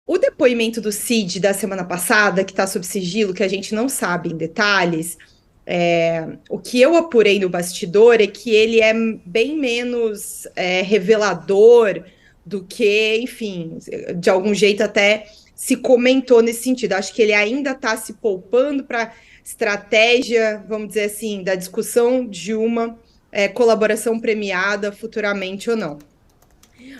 O depoimento do Cid da semana passada, que está sob sigilo, que a gente não sabe em detalhes, o que eu apurei no bastidor é que ele é bem menos revelador do que, enfim, de algum jeito até se comentou nesse sentido. Acho que ele ainda está se poupando para estratégia, vamos dizer assim, da discussão de uma colaboração premiada futuramente ou não.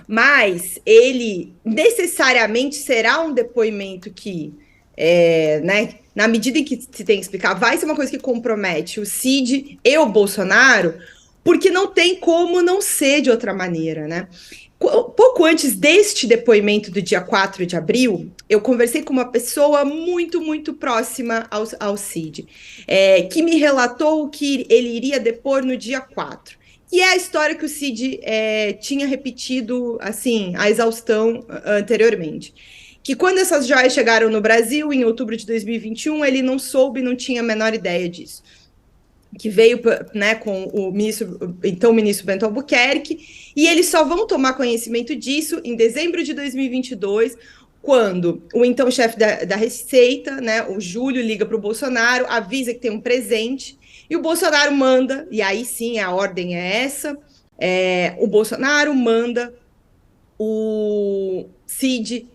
Mas ele necessariamente será um depoimento que, né, na medida em que se tem que explicar, vai ser uma coisa que compromete o Cid e o Bolsonaro, porque não tem como não ser de outra maneira, né? Pouco antes deste depoimento do dia 4 de abril, eu conversei com uma pessoa muito, muito próxima ao Cid, que me relatou que ele iria depor no dia 4. E é a história que o Cid tinha repetido, assim, a exaustão anteriormente. Que quando essas joias chegaram no Brasil, em outubro de 2021, ele não soube, não tinha a menor ideia disso. Que veio, né, com o então ministro Bento Albuquerque, e eles só vão tomar conhecimento disso em dezembro de 2022, quando o então chefe da Receita, né, o Júlio, liga para o Bolsonaro, avisa que tem um presente, e o Bolsonaro manda, e aí sim a ordem é essa, o Bolsonaro manda o Cid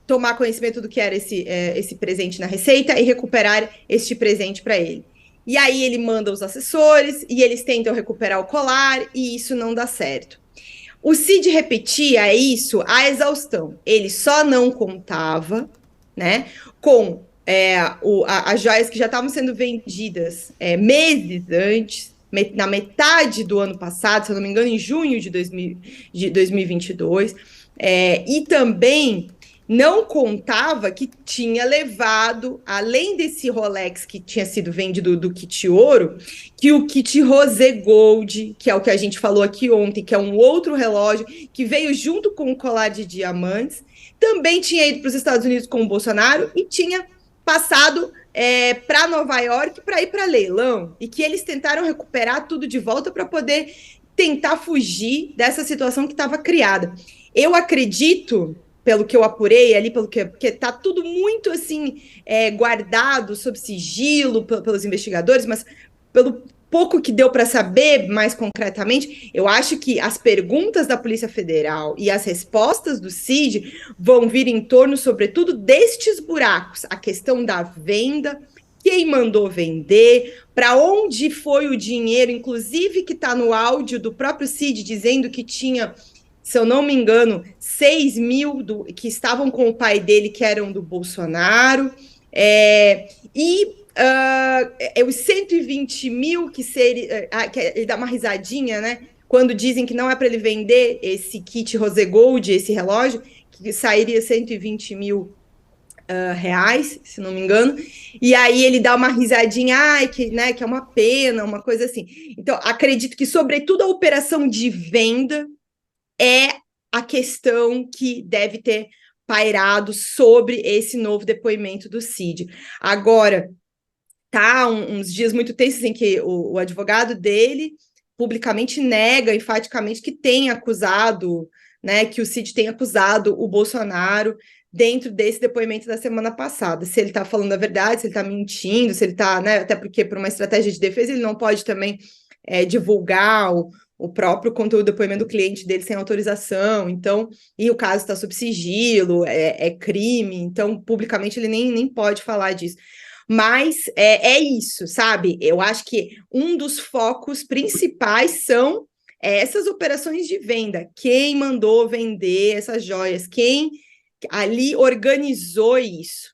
tomar conhecimento do que era esse presente na Receita e recuperar este presente para ele. E aí ele manda os assessores e eles tentam recuperar o colar e isso não dá certo. O Cid repetia isso à exaustão. Ele só não contava, né, com as joias que já estavam sendo vendidas meses antes, na metade do ano passado, se eu não me engano, em junho de 2022, e também não contava que tinha levado, além desse Rolex que tinha sido vendido do kit ouro, que o kit Rosé Gold, que é o que a gente falou aqui ontem, que é um outro relógio que veio junto com o colar de diamantes, também tinha ido para os Estados Unidos com o Bolsonaro e tinha passado para Nova York para ir para leilão, e que eles tentaram recuperar tudo de volta para poder tentar fugir dessa situação que estava criada. Eu acredito, pelo que eu apurei ali, porque está tudo muito assim guardado sob sigilo pelos investigadores, mas pelo pouco que deu para saber mais concretamente, eu acho que as perguntas da Polícia Federal e as respostas do Cid vão vir em torno, sobretudo, destes buracos, a questão da venda, quem mandou vender, para onde foi o dinheiro, inclusive que está no áudio do próprio Cid dizendo que tinha, se eu não me engano, 6 mil que estavam com o pai dele, que eram do Bolsonaro, os 120 mil que seria. Que ele dá uma risadinha, né? Quando dizem que não é para ele vender esse kit Rosé Gold, esse relógio, que sairia 120 mil reais, se não me engano. E aí ele dá uma risadinha, né, que é uma pena, uma coisa assim. Então, acredito que, sobretudo, a operação de venda é a questão que deve ter pairado sobre esse novo depoimento do Cid. Agora, tá uns dias muito tensos em que o advogado dele publicamente nega enfaticamente que tem acusado, né, que o Cid tem acusado o Bolsonaro dentro desse depoimento da semana passada. Se ele está falando a verdade, se ele está mentindo, se ele está, né, até porque por uma estratégia de defesa ele não pode também divulgar o próprio conteúdo do depoimento do cliente dele sem autorização, então, e o caso está sob sigilo, é crime, então publicamente ele nem pode falar disso. Mas é isso, sabe? Eu acho que um dos focos principais são essas operações de venda. Quem mandou vender essas joias? Quem ali organizou isso?